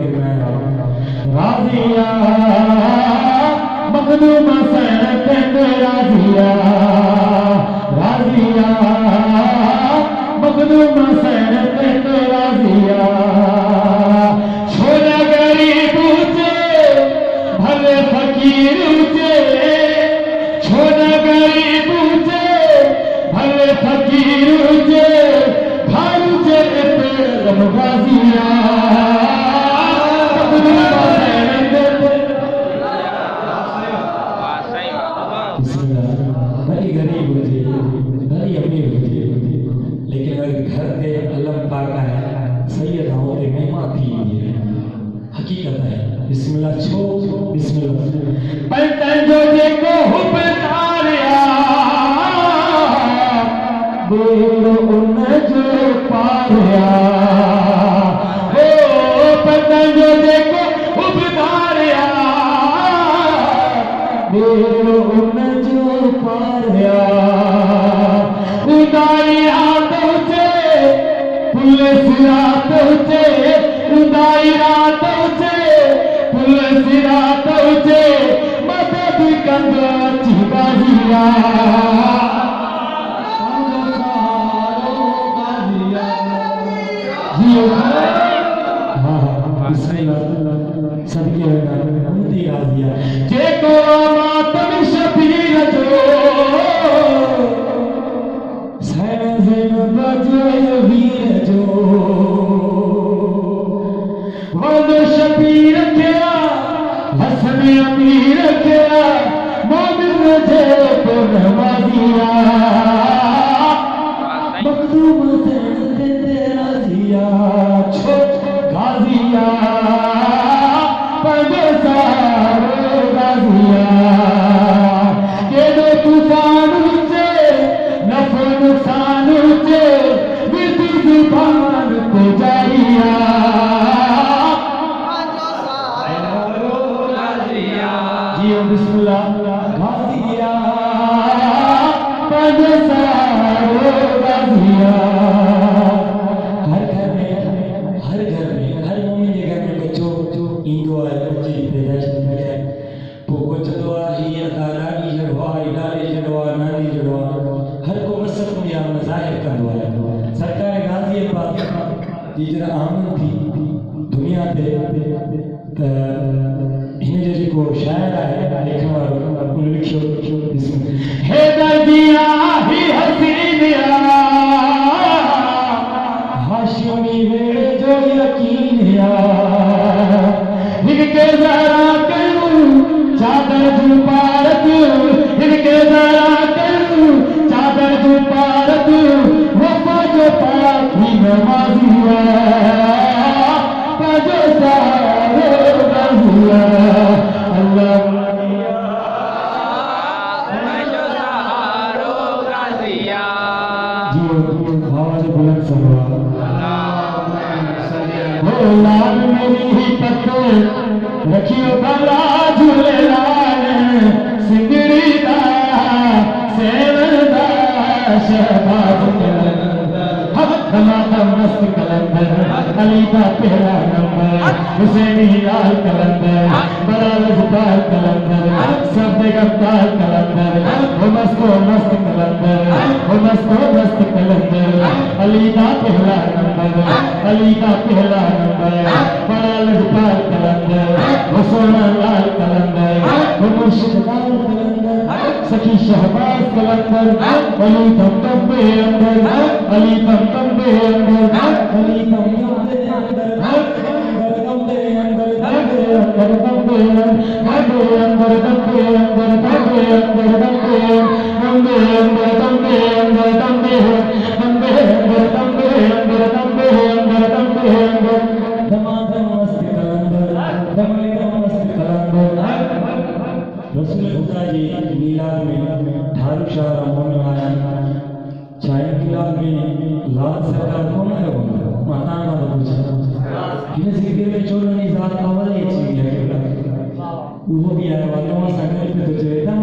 गिरनाया राजिया Makhdoom San तेरे राजिया राजिया Makhdoom San तेरे राजिया छोड़ा गरीब ऊंचे भले फकीर ऊंचे छोड़ा गरीब ऊंचे भले फकीर ऊंचे घर ऊंचे तेरे राजिया भली गरीब होती भली अमीर होती लेकिन अगर घर के अलम पाका है सैयद होते महिमा थी हकीकत है बिस्मिल्लाह छो बिस्मिल्लाह पलटन जो देखो हुबदारिया बोलो उन जो पारिया ओ पलटन जो देखो हुबदारिया बोलो उन जो पारिया उदाई रातों से पुलिस रातों से उदाई रातों से पुलिस रातों से मदद कंदो चिबाजिया सबके उनती राजिया जे को मातम शबीर जो सैन बजे वीर जो वद शबीर क्या हसन अमीर क्या मोमिन जे को नवाजिया मखदूम सैन तेरे राजिया छोट गाजिया तूफान से नफो नुकसान से विधि जुबान को जारिया जियो बिस्मिल्लाह गाजिया पंजसारो गाजिया हर मोमिन के घर में बच्चों इंदो है बच्ची पैदाइश में है पोको चलो ही दादा की जड़वा इदारे जड़वा नानी जड़वा हर को मसक में या मजाहिर करवा है सरकार गाजियाबाद जिजरा आमन थी दुनिया पे इन्हें जैसे को शायर है लिखने वाला उन लिखो हे दर्दिया ही हसीनिया हाशिमी वे जो यकीनिया इनके जरा करूं चादर जुपारत इनके जरा करूं चादर जुपारत वफा जो पाकी नमाजिया पजो सारो रजिया अल्लाह लाल मेरी ही पत्थर रखियो भला झूलेलाल सिंगड़ी दा सेवदा शहबाज धमाधम मस्त कलंदर अली का पहला नंबर हुसैनी लाल कलंदर बड़ा लजदार कलंदर सब गफ्तार कलंदर वो मस्त कलंदर वो मस्त कलंदर अली का पहला नंबर अली का पहला नंबर बड़ा लजदार कलंदर वो सोना लाल कलंदर वो मुर्शिद लाल कलंदर सखी शहबाज कलंदर अली तम पे अंदर अली तम पे अंदर अली तम पे अंदर तम पे अंदर तम पे अंदर तम पे अंदर तम पे अंदर तम पे अंदर तम पे अंदर तम पे अंदर तम पे अंदर तम पे अंदर तम पे अंदर धमाधम मस्त कलंदर धमाधम मस्त कलंदर रसूल खुदा जी मीलाद में ढारू शाह रहमान आया चाय मीलाद में लाल सरकार कौन है वो माता का पूछा किने सिक्के में चोर नहीं जात आवाज ये चीज है वो भी आया वाला संकल्प तो चेता